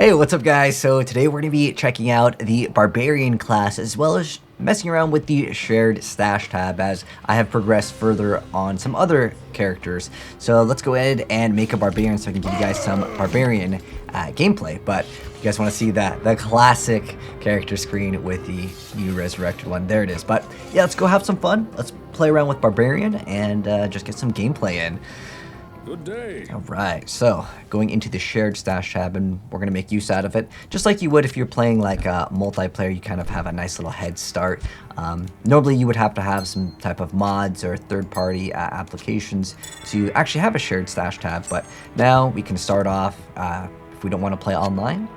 Hey, what's up guys? So today we're going to be checking out the Barbarian class as well as messing around with the shared stash tab as I have progressed further on some other characters. So let's go ahead and make a Barbarian so I can give you guys some Barbarian gameplay. But if you guys want to see the classic character screen with the new Resurrected one, there it is. But yeah, let's go have some fun. Let's play around with Barbarian and just get some gameplay in. Good day. Alright, so going into the shared stash tab, and we're going to make use out of it. Just like you would if you're playing like multiplayer, you kind of have a nice little head start. Normally you would have to have some type of mods or third-party applications to actually have a shared stash tab, but now we can start off, if we don't want to play online,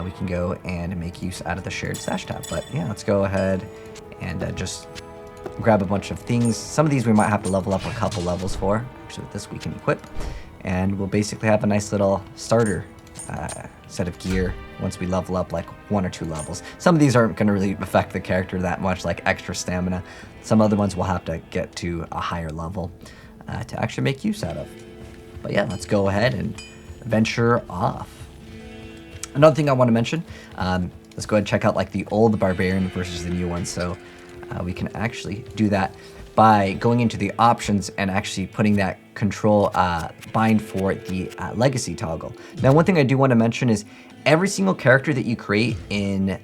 we can go and make use out of the shared stash tab. But yeah, let's go ahead and just grab a bunch of things. Some of these we might have to level up a couple levels for. Actually, with this we can equip, and we'll basically have a nice little starter set of gear once we level up like 1 or 2 levels. Some of these aren't going to really affect the character that much, like extra stamina. Some other ones we'll have to get to a higher level to actually make use out of. But yeah, let's go ahead and venture off. Another thing I want to mention, let's go ahead and check out like the old Barbarian versus the new one. So we can actually do that by going into the options and actually putting that control bind for the legacy toggle. Now, one thing I do want to mention is every single character that you create in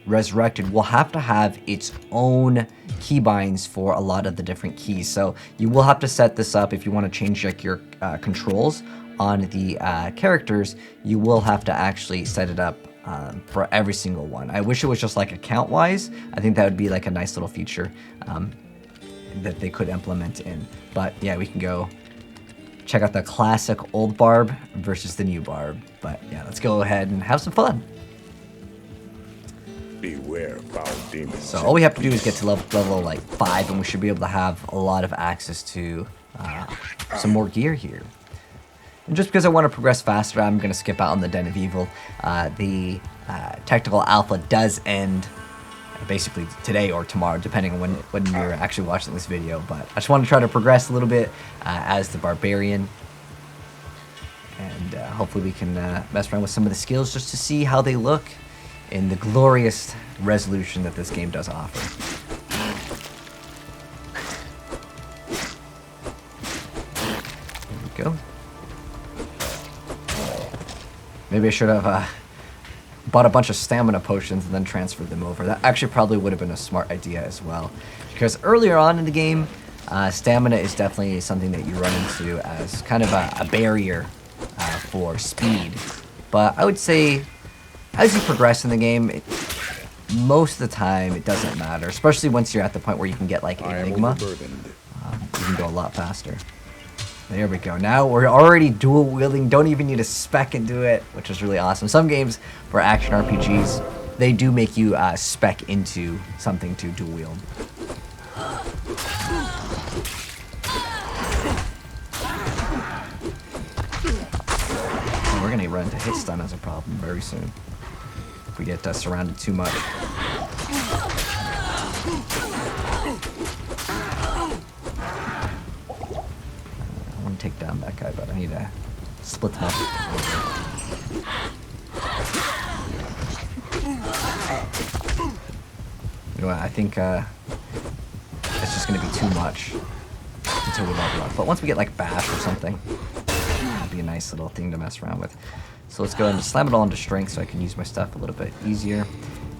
Resurrected will have to have its own keybinds for a lot of the different keys. So you will have to set this up if you want to change like your controls on the characters. You will have to actually set it up for every single one. I wish it was just like account wise. I think that would be like a nice little feature that they could implement in. But yeah, we can go check out the classic old Barb versus the new Barb. But yeah, let's go ahead and have some fun. Beware foul demons. So all we have to do is get to level like 5, and we should be able to have a lot of access to some more gear here. And just because I want to progress faster, I'm going to skip out on the Den of Evil. The technical alpha does end basically today or tomorrow, depending on when you're actually watching this video. But I just want to try to progress a little bit as the Barbarian. And hopefully we can mess around with some of the skills just to see how they look in the glorious resolution that this game does offer. There we go. Maybe I should have bought a bunch of stamina potions and then transferred them over. That actually probably would have been a smart idea as well. Because earlier on in the game, stamina is definitely something that you run into as kind of a barrier for speed. But I would say, as you progress in the game, most of the time it doesn't matter. Especially once you're at the point where you can get like Enigma. You can go a lot faster. There we go. Now we're already dual wielding. Don't even need a spec and do it, which is really awesome. Some games for action RPGs, they do make you spec into something to dual wield. And we're gonna run into hit stun as a problem very soon if we get surrounded too much. Take down that guy, but I need to split them up. You know what, I think it's just going to be too much until we level up. But once we get like Bash or something, that'd be a nice little thing to mess around with. So let's go ahead and slam it all into Strength so I can use my stuff a little bit easier.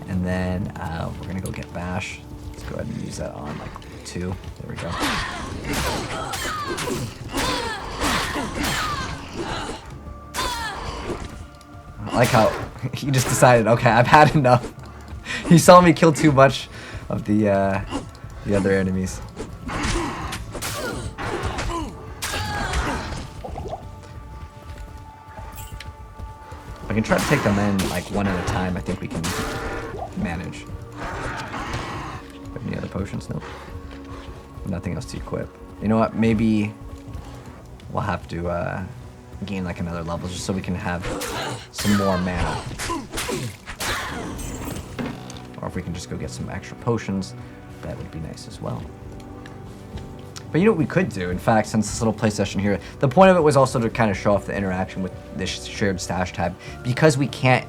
And then we're going to go get Bash. Let's go ahead and use that on like 2. There we go. I like how he just decided, okay, I've had enough. He saw me kill too much of the other enemies. I can try to take them in like one at a time. I think we can manage. Any other potions? Nope. Nothing else to equip. You know what? Maybe we'll have to gain like another level just so we can have some more mana. Or if we can just go get some extra potions, that would be nice as well. But you know what we could do, in fact, since this little play session here, the point of it was also to kind of show off the interaction with this shared stash tab. Because we can't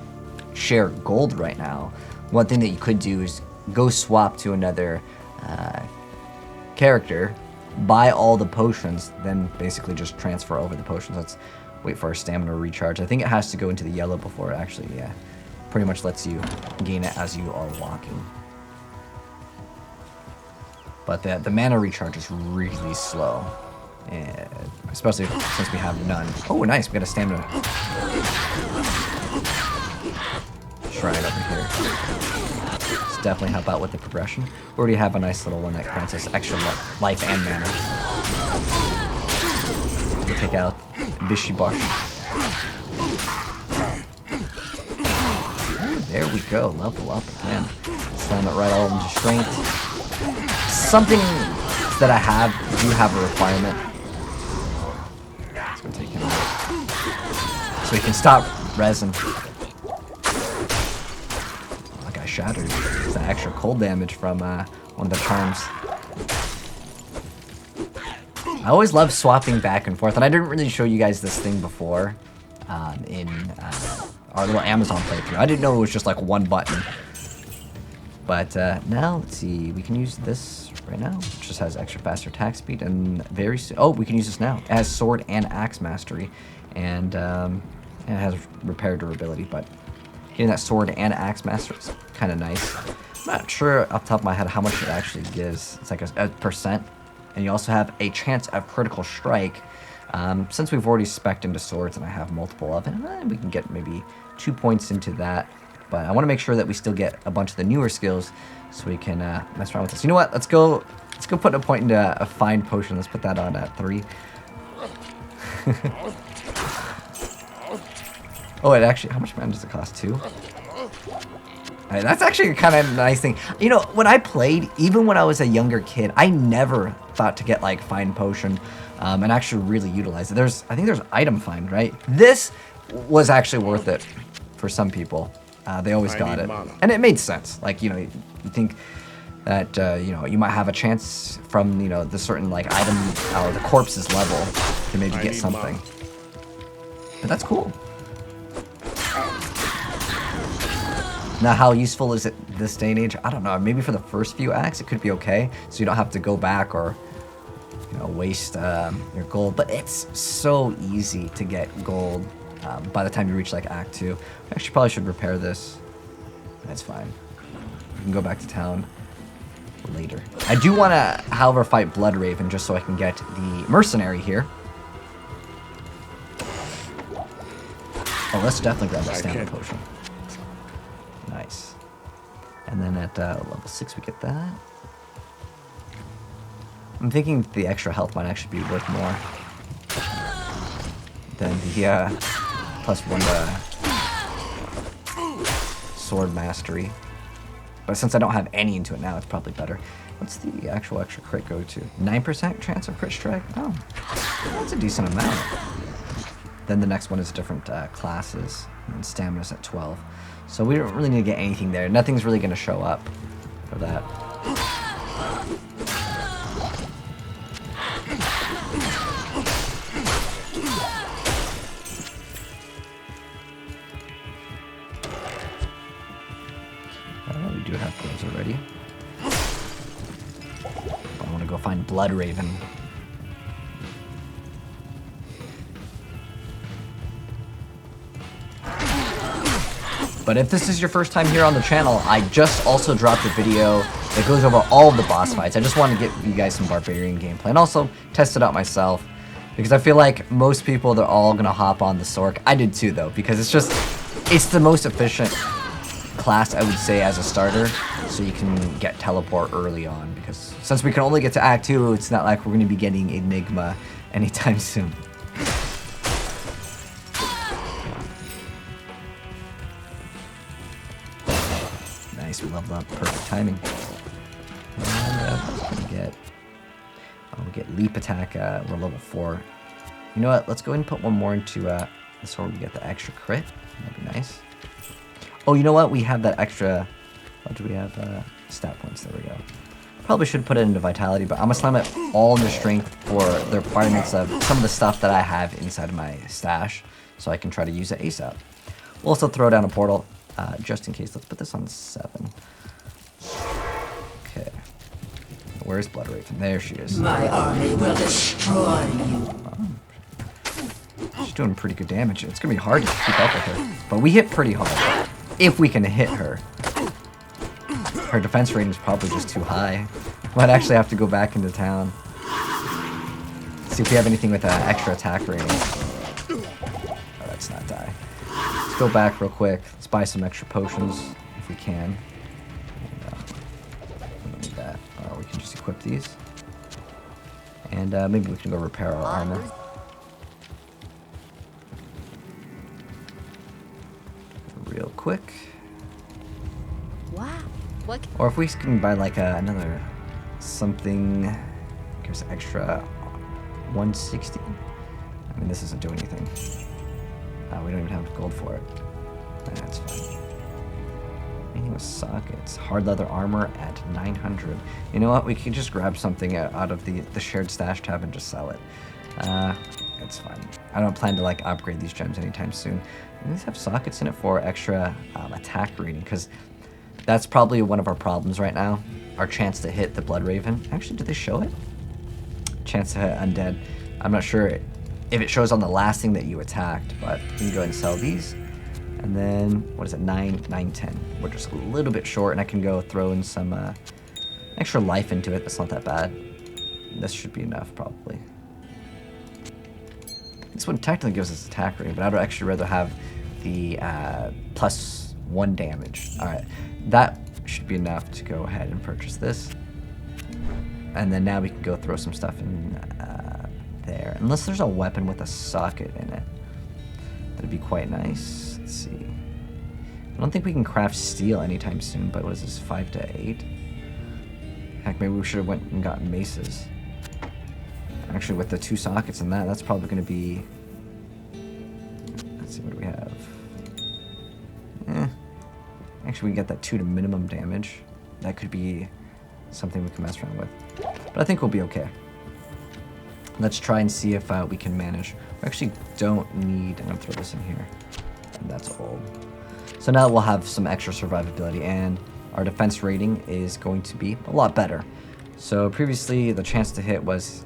share gold right now, one thing that you could do is go swap to another character, buy all the potions, then basically just transfer over the potions. Let's wait for our stamina recharge. I think it has to go into the yellow before it actually, yeah, pretty much lets you gain it as you are walking. But the mana recharge is really slow, and especially since we have none. Oh, nice, we got a stamina shrine over here. Let's definitely help out with the progression. We already have a nice little one that grants us extra life and mana. We'll take out Bishibosh. There we go, level up again. Slam it right all into strength. Something that I do have a requirement. Let's go take him out. So he can stop resin. That guy shattered. It's that extra cold damage from one of the charms. I always love swapping back and forth, and I didn't really show you guys this thing before in our little Amazon playthrough. I didn't know it was just like one button. But now, let's see, we can use this right now. It just has extra faster attack speed, and very soon, oh, we can use this now. It has sword and axe mastery, and it has repair durability, but getting that sword and axe mastery is kind of nice. I'm not sure off the top of my head how much it actually gives. It's like a percent, and you also have a chance of critical strike. Since we've already spec'd into swords and I have multiple of it, we can get maybe 2 points into that. But I want to make sure that we still get a bunch of the newer skills so we can mess around with this. You know what? Let's go put a point into a fine potion. Let's put that on at 3. Oh, it actually, how much mana does it cost? 2? Right, that's actually a kind of nice thing. You know, when I played, even when I was a younger kid, I never thought to get like fine potion and actually really utilize it. I think there's item find, right? This was actually worth it for some people. They always got it, and it made sense. Like, you know, you think that you know, you might have a chance from, you know, the certain like item or the corpse's level to maybe get something. But that's cool. Now, how useful is it this day and age? I don't know. Maybe for the first few acts, it could be okay, so you don't have to go back or, you know, waste your gold. But it's so easy to get gold. By the time you reach like Act 2. I actually probably should repair this. That's fine. We can go back to town later. I do want to, however, fight Bloodraven just so I can get the mercenary here. Oh, let's definitely grab that stamina potion. Nice. And then at level 6 we get that. I'm thinking the extra health might actually be worth more than the +1 sword mastery. But since I don't have any into it now, it's probably better. What's the actual extra crit go to? 9% chance of crit strike? Oh, that's a decent amount. Then the next one is different classes, and stamina's at 12. So we don't really need to get anything there. Nothing's really going to show up for that. We do have those already. I want to go find Bloodraven. But if this is your first time here on the channel, I just also dropped a video that goes over all of the boss fights. I just wanted to get you guys some Barbarian gameplay and also test it out myself, because I feel like most people, they're all gonna hop on the Sork. I did too though, because it's the most efficient class, I would say, as a starter, so you can get teleport early on, because since we can only get to Act 2, it's not like we're going to be getting Enigma anytime soon. Nice, we leveled up, perfect timing. And we get leap attack, we're level 4. You know what, let's go ahead and put one more into the sword, we get the extra crit, that'd be nice. Oh, you know what? We have that extra. What do we have? Stat points. There we go. Probably should put it into vitality, but I'm gonna slam it all into strength for the requirements of some of the stuff that I have inside of my stash, so I can try to use it ASAP. We'll also throw down a portal, just in case. Let's put this on 7. Okay. Where's Blood Raven? There she is. My army will destroy you. She's doing pretty good damage. It's gonna be hard to keep up with her, but we hit pretty hard. If we can hit her. Her defense rating is probably just too high. Might actually have to go back into town. See if we have anything with an extra attack rating. Oh, let's not die. Let's go back real quick. Let's buy some extra potions if we can. We don't need that. We can just equip these. And maybe we can go repair our armor. Real quick. Wow. What? Or if we can buy like another something, give us extra 160. I mean, this doesn't do anything. We don't even have gold for it. That's fine. Anything with sockets. Hard leather armor at 900. You know what? We can just grab something out of the shared stash tab and just sell it. It's fine. I don't plan to like upgrade these gems anytime soon. And these have sockets in it for extra attack rating, because that's probably one of our problems right now. Our chance to hit the Blood Raven. Actually, did they show it? Chance to hit undead. I'm not sure if it shows on the last thing that you attacked, but we can go ahead and sell these. And then, what is it? 9, 10. We're just a little bit short, and I can go throw in some extra life into it. That's not that bad. This should be enough, probably. This one technically gives us attack rating, but I'd actually rather have the +1 damage. Alright, that should be enough to go ahead and purchase this. And then now we can go throw some stuff in there. Unless there's a weapon with a socket in it. That'd be quite nice. Let's see. I don't think we can craft steel anytime soon, but what is this, 5 to 8? Heck, maybe we should have went and gotten maces. Actually, with the 2 sockets in that, that's probably going to be... Let's see, what do we have? Actually, we can get that 2 to minimum damage. That could be something we can mess around with. But I think we'll be okay. Let's try and see if we can manage. We actually don't need... I'm going to throw this in here. And that's old. So now we'll have some extra survivability, and our defense rating is going to be a lot better. So previously, the chance to hit was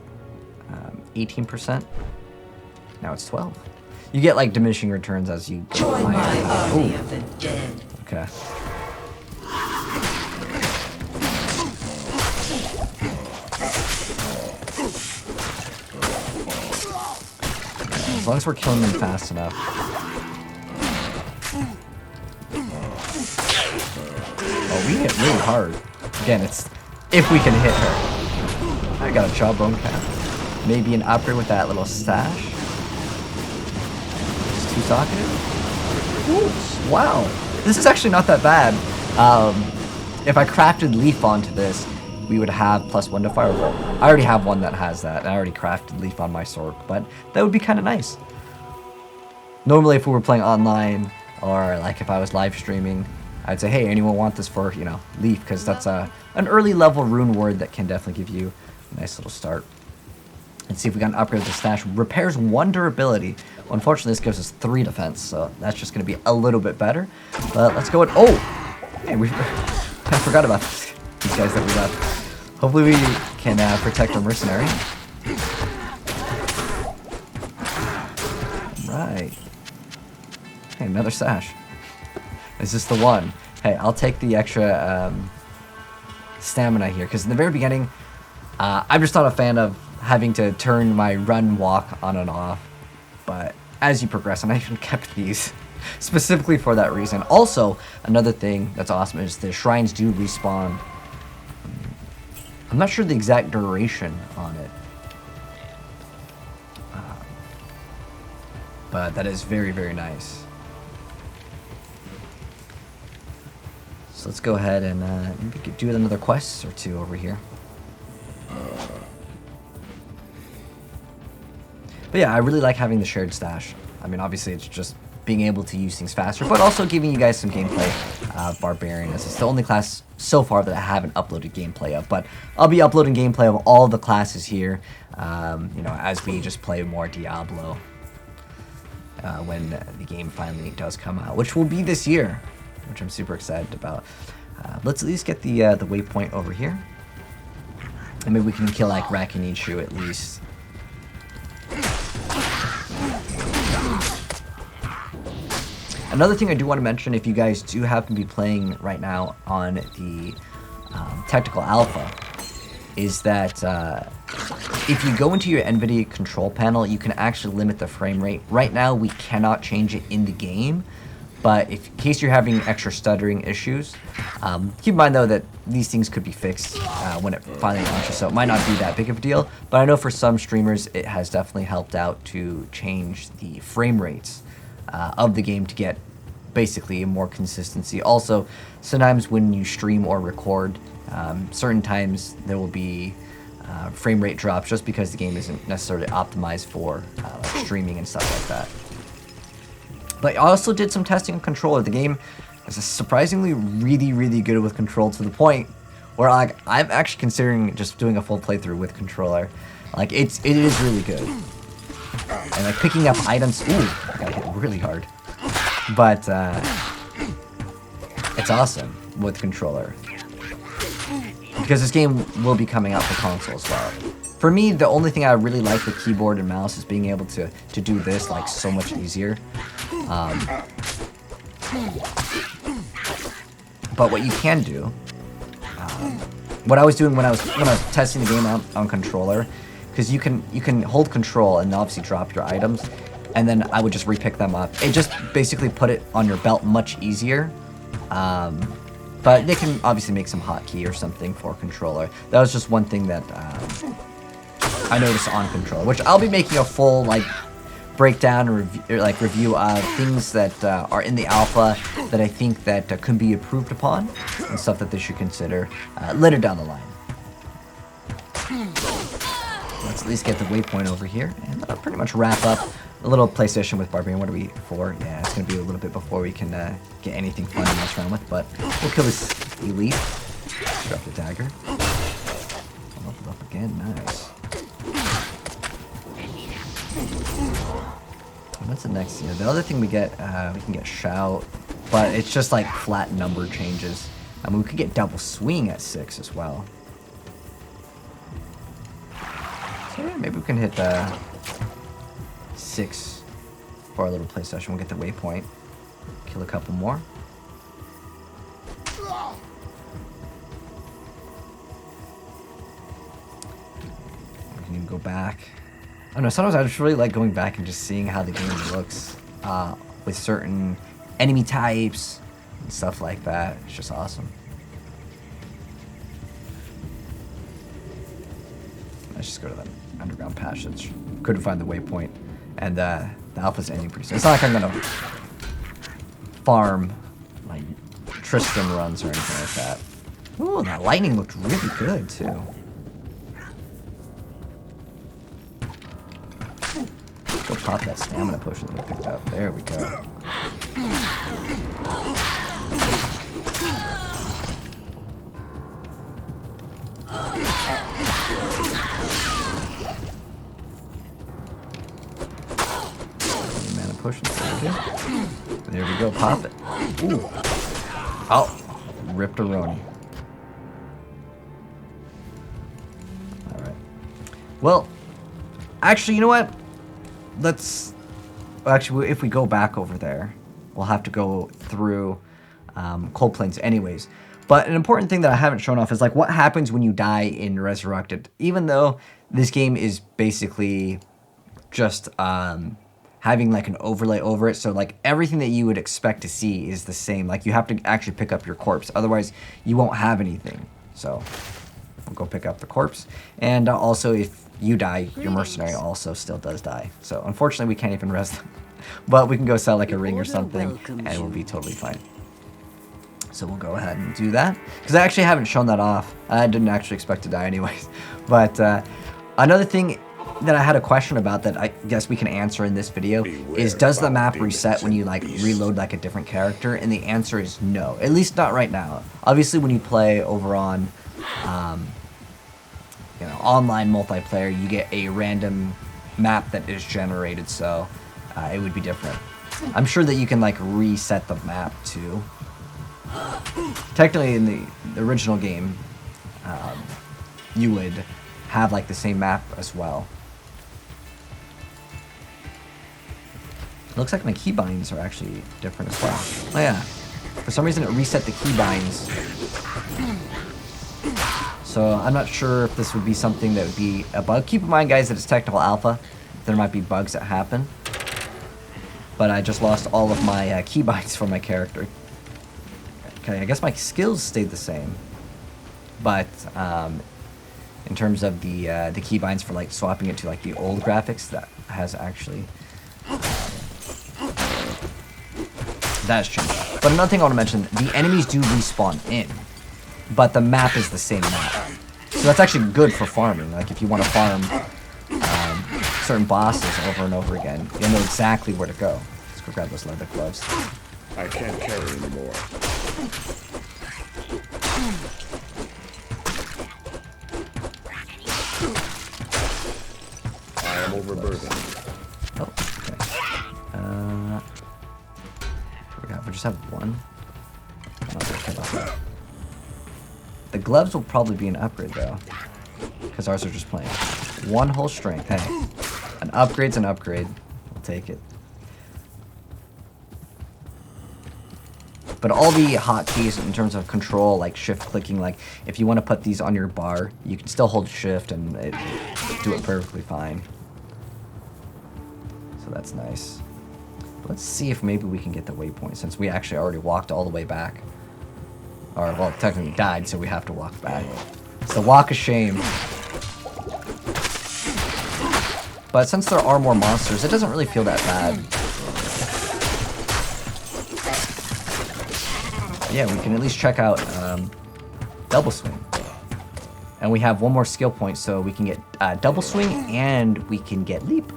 18%. Now it's 12. You get like diminishing returns as you go. Join my army of the dead. Okay. As long as we're killing them fast enough. Oh, we hit really hard. Again, it's if we can hit her. I got a jawbone cap. Maybe an upgrade with that little stash. Just 2 socketed. Ooh, wow. This is actually not that bad. If I crafted leaf onto this, we would have +1 to firebolt. I already have one that has that. I already crafted leaf on my sword, but that would be kind of nice. Normally, if we were playing online, or like if I was live streaming, I'd say, hey, anyone want this for, you know, leaf, because that's an early level rune word that can definitely give you a nice little start. Let's see if we got an upgrade with the stash. Repairs 1 durability. Well, unfortunately, this gives us 3 defense, so that's just going to be a little bit better. But let's go with... Oh! Hey, I forgot about these guys that we left. Hopefully we can protect our mercenary. Right. Hey, another sash. Is this the one? Hey, I'll take the extra stamina here, because in the very beginning, I'm just not a fan of having to turn my run walk on and off. But as you progress, and I even kept these specifically for that reason. Also, another thing that's awesome is the shrines do respawn. I'm not sure the exact duration on it. But that is very, very nice. So let's go ahead and maybe do another quest or 2 over here. But yeah, I really like having the shared stash. I mean, obviously it's just being able to use things faster, but also giving you guys some gameplay of Barbarian, as it's the only class so far that I haven't uploaded gameplay of. But I'll be uploading gameplay of all the classes here, you know, as we just play more Diablo when the game finally does come out, which will be this year, which I'm super excited about. Let's at least get the waypoint over here, and maybe we can kill like Rakinishu at least. Another thing I do want to mention, if you guys do happen to be playing right now on the technical alpha, is that if you go into your NVIDIA control panel, you can actually limit the frame rate. Right now, we cannot change it in the game, but in case you're having extra stuttering issues, keep in mind though that these things could be fixed when it finally launches, so it might not be that big of a deal. But I know for some streamers, it has definitely helped out to change the frame rates of the game to get basically more consistency. Also, sometimes when you stream or record, certain times there will be frame rate drops just because the game isn't necessarily optimized for like streaming and stuff like that. But I also did some testing on controller. The game is surprisingly really good with control, to the point where like I'm actually considering just doing a full playthrough with controller. Like it is really good. And like picking up items, ooh, I got hit really hard. But it's awesome with controller, because this game will be coming out for console as well. For me, the only thing I really like with keyboard and mouse is being able to do this like so much easier. But what you can do, what I was doing when I was testing the game out on controller, because you can hold control and obviously drop your items, and then I would just repick them up. It just basically put it on your belt much easier. But they can obviously make some hotkey or something for controller. That was just one thing that I noticed on controller, which I'll be making a full like breakdown or review of things that are in the alpha that I think that could be improved upon, and stuff that they should consider later down the line. Let's at least get the waypoint over here, and pretty much wrap up a little play session with Barbarian. What are we for? Yeah, it's going to be a little bit before we can get anything fun to mess around with, but we'll kill this elite. Drop the dagger. I'll level up again. Nice. And what's the next? Yeah, the other thing we get, we can get shout, but it's just like flat number changes. I mean, we could get double swing at 6 as well. So yeah, maybe we can hit 6 for our little play session. We'll get the waypoint, kill a couple more. We can even go back. I don't know, sometimes I just really like going back and just seeing how the game looks with certain enemy types and stuff like that. It's just awesome. Let's just go to that underground passage. Couldn't find the waypoint, and the alpha's ending pretty soon. It's not like I'm gonna farm like Tristan runs or anything like that. Ooh, that lightning looked really good too. Let's go pop that stamina potion that we picked up. There we go. Mana potion. There we go. Pop it. Ooh. Oh, ripped a Roni. All right. Well, actually, you know what? Actually, if we go back over there, we'll have to go through Cold Plains anyways. But an important thing that I haven't shown off is like what happens when you die in Resurrected. Even though this game is basically just having like an overlay over it, so like everything that you would expect to see is the same. Like you have to actually pick up your corpse, otherwise you won't have anything. So we'll go pick up the corpse, and also if you die, your mercenary also still does die. So unfortunately we can't even res them, but we can go sell like a ring or something, and we'll be totally fine. So we'll go ahead and do that, because I actually haven't shown that off. I didn't actually expect to die anyways. But another thing that I had a question about that I guess we can answer in this video is, does the map reset when you like reload like a different character? And the answer is no, at least not right now. Obviously when you play over on you know, online multiplayer, you get a random map that is generated, so it would be different. I'm sure that you can like reset the map too. Technically in the original game, you would have like the same map as well. Looks like my keybinds are actually different as well. Oh yeah, for some reason it reset the keybinds. So I'm not sure if this would be something that would be a bug. Keep in mind guys that it's technical alpha. There might be bugs that happen. But I just lost all of my keybinds for my character. Okay, I guess my skills stayed the same. But in terms of the keybinds for like swapping it to like the old graphics, that has actually that has changed. But another thing I want to mention, the enemies do respawn in, but the map is the same map. So that's actually good for farming. Like if you want to farm certain bosses over and over again, you'll know exactly where to go. Let's go grab those leather gloves. I can't carry anymore. I am overburdened. Oh, okay. We just have one. I'm not really care about that. The gloves will probably be an upgrade though, because ours are just plain. One whole strength. Hey, an upgrade's an upgrade. I'll take it. But all the hotkeys in terms of control, like shift clicking, like if you want to put these on your bar, you can still hold shift and do it perfectly fine. So that's nice. Let's see if maybe we can get the waypoint, since we actually already walked all the way back. Or, well, technically died, so we have to walk back. It's the walk of shame. But since there are more monsters, it doesn't really feel that bad. Yeah, we can at least check out double swing. And we have one more skill point, so we can get double swing and we can get leap.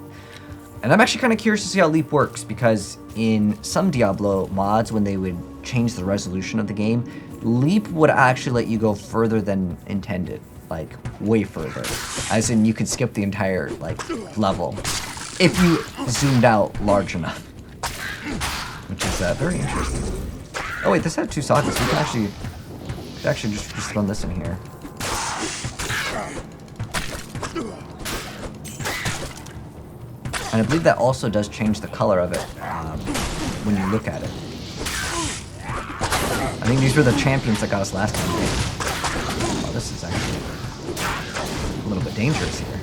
And I'm actually kind of curious to see how leap works, because in some Diablo mods, when they would change the resolution of the game, leap would actually let you go further than intended, like way further. As in, you could skip the entire like level if you zoomed out large enough, which is very interesting. Oh wait, this had two sockets. We can actually just run this in here. And I believe that also does change the color of it when you look at it. I think these were the champions that got us last time. Oh, this is actually a little bit dangerous here.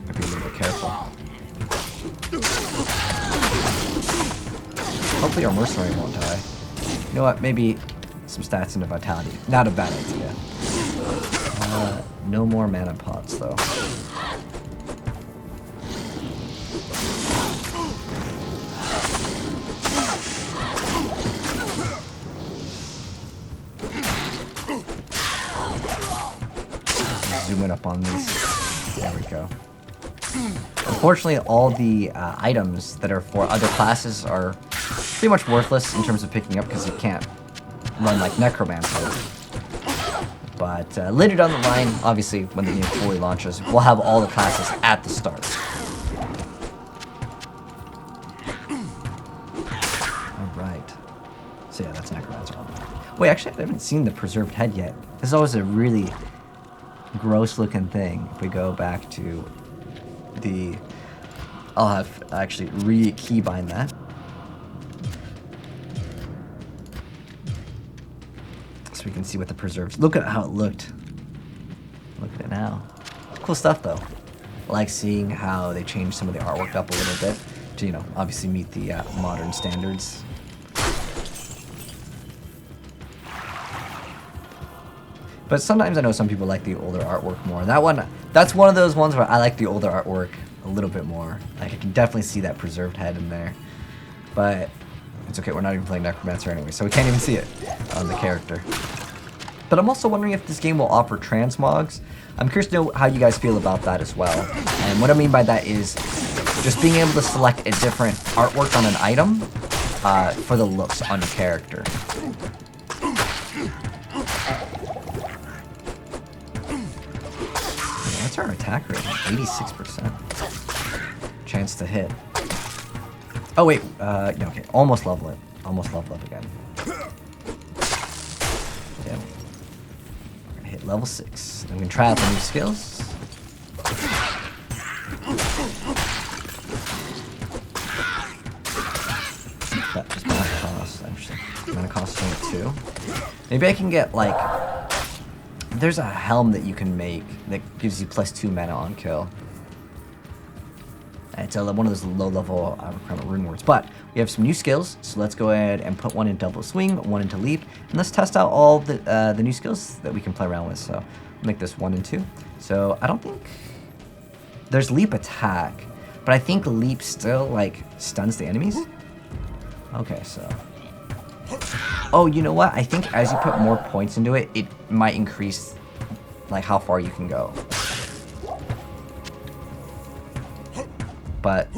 Gotta be a little bit careful. Hopefully our mercenary won't die. You know what? Maybe some stats into vitality. Not a bad idea. No more mana pots, though. Zoom it up on these. There we go. Unfortunately, all the items that are for other classes are pretty much worthless in terms of picking up, because you can't run like Necromancer. But later down the line, obviously, when the game fully launches, we'll have all the classes at the start. Alright. So yeah, that's Necromancer. Wait, actually, I haven't seen the preserved head yet. This is always a really gross-looking thing. If we go back to the... I'll have to actually re-keybind that. We can see what the preserves. Look at how it looked. Look at it now. Cool stuff, though. I like seeing how they changed some of the artwork up a little bit to, you know, obviously meet the modern standards. But sometimes I know some people like the older artwork more. That's one of those ones where I like the older artwork a little bit more. Like I can definitely see that preserved head in there. But it's okay, we're not even playing Necromancer anyway, so we can't even see it on the character. But I'm also wondering if this game will offer transmogs. I'm curious to know how you guys feel about that as well. And what I mean by that is just being able to select a different artwork on an item for the looks on your character. What's our attack rating? 86%. Chance to hit. Oh wait, yeah, okay, almost level it. Almost level it again. Yeah. We're gonna hit level 6. And we can try out the new skills. That just mana cost, actually. Mana cost is only 2. Maybe I can get like... There's a helm that you can make that gives you +2 mana on kill. It's one of those low-level rune words. But we have some new skills, so let's go ahead and put one in double swing, one into leap, and let's test out all the new skills that we can play around with. So I'll make this 1 and 2. So I don't think there's leap attack, but I think leap still like stuns the enemies. Okay, so oh, you know what? I think as you put more points into it, it might increase like how far you can go. But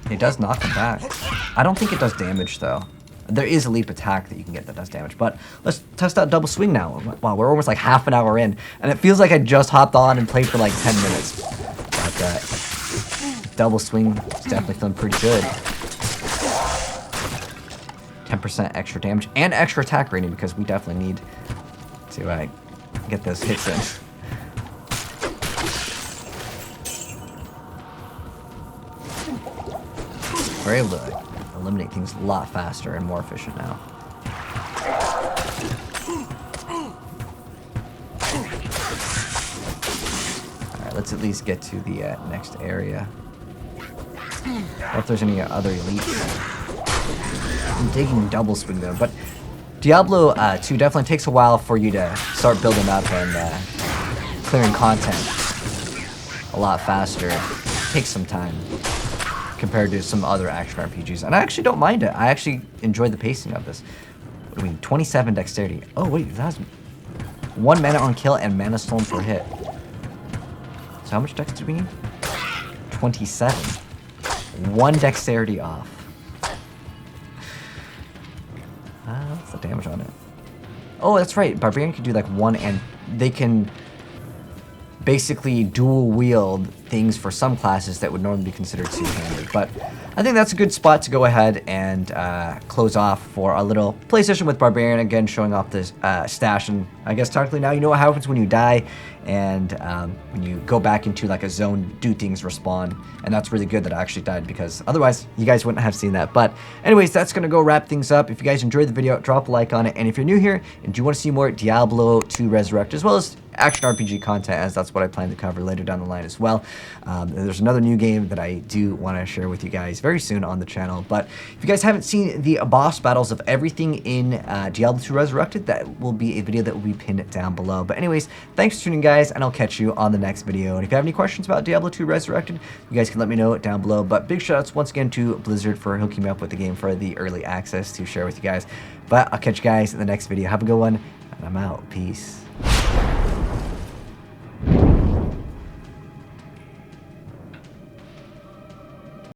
it does knock them back. I don't think it does damage though. There is a leap attack that you can get that does damage. But let's test out double swing now. Wow, we're almost like half an hour in, and it feels like I just hopped on and played for like 10 minutes. But double swing is definitely feeling pretty good. 10% extra damage and extra attack rating because we definitely need to get those hits in. We're able to eliminate things a lot faster and more efficient now. Alright, let's at least get to the next area. Or if there's any other elites. I'm digging double swing though, but Diablo 2 definitely takes a while for you to start building up and clearing content a lot faster. It takes some time compared to some other action RPGs, and I actually don't mind it. I actually enjoy the pacing of this. What do we mean? 27 dexterity. Oh wait, that's 1 mana on kill and mana stolen per hit. So how much dex do we need? 27. 1 dexterity off. What's the damage on it? Oh, that's right. Barbarian can do like 1, and they can basically dual wield things for some classes that would normally be considered two-handed. But I think that's a good spot to go ahead and close off for a little play session with Barbarian. Again, showing off this stash, and I guess technically now you know what happens when you die, and when you go back into like a zone, do things respawn, and that's really good that I actually died because otherwise you guys wouldn't have seen that. But anyways, that's gonna go wrap things up. If you guys enjoyed the video, drop a like on it, and if you're new here and you want to see more Diablo 2 Resurrected as well as action RPG content, as that's what I plan to cover later down the line as well. There's another new game that I do want to share with you guys very soon on the channel. But if you guys haven't seen the boss battles of everything in Diablo 2 Resurrected, that will be a video that will be pinned down below. But anyways, thanks for tuning in, guys, and I'll catch you on the next video. And if you have any questions about Diablo 2 Resurrected, you guys can let me know down below. But big shout outs once again to Blizzard for hooking me up with the game for the early access to share with you guys. But I'll catch you guys in the next video. Have a good one, and I'm out. Peace.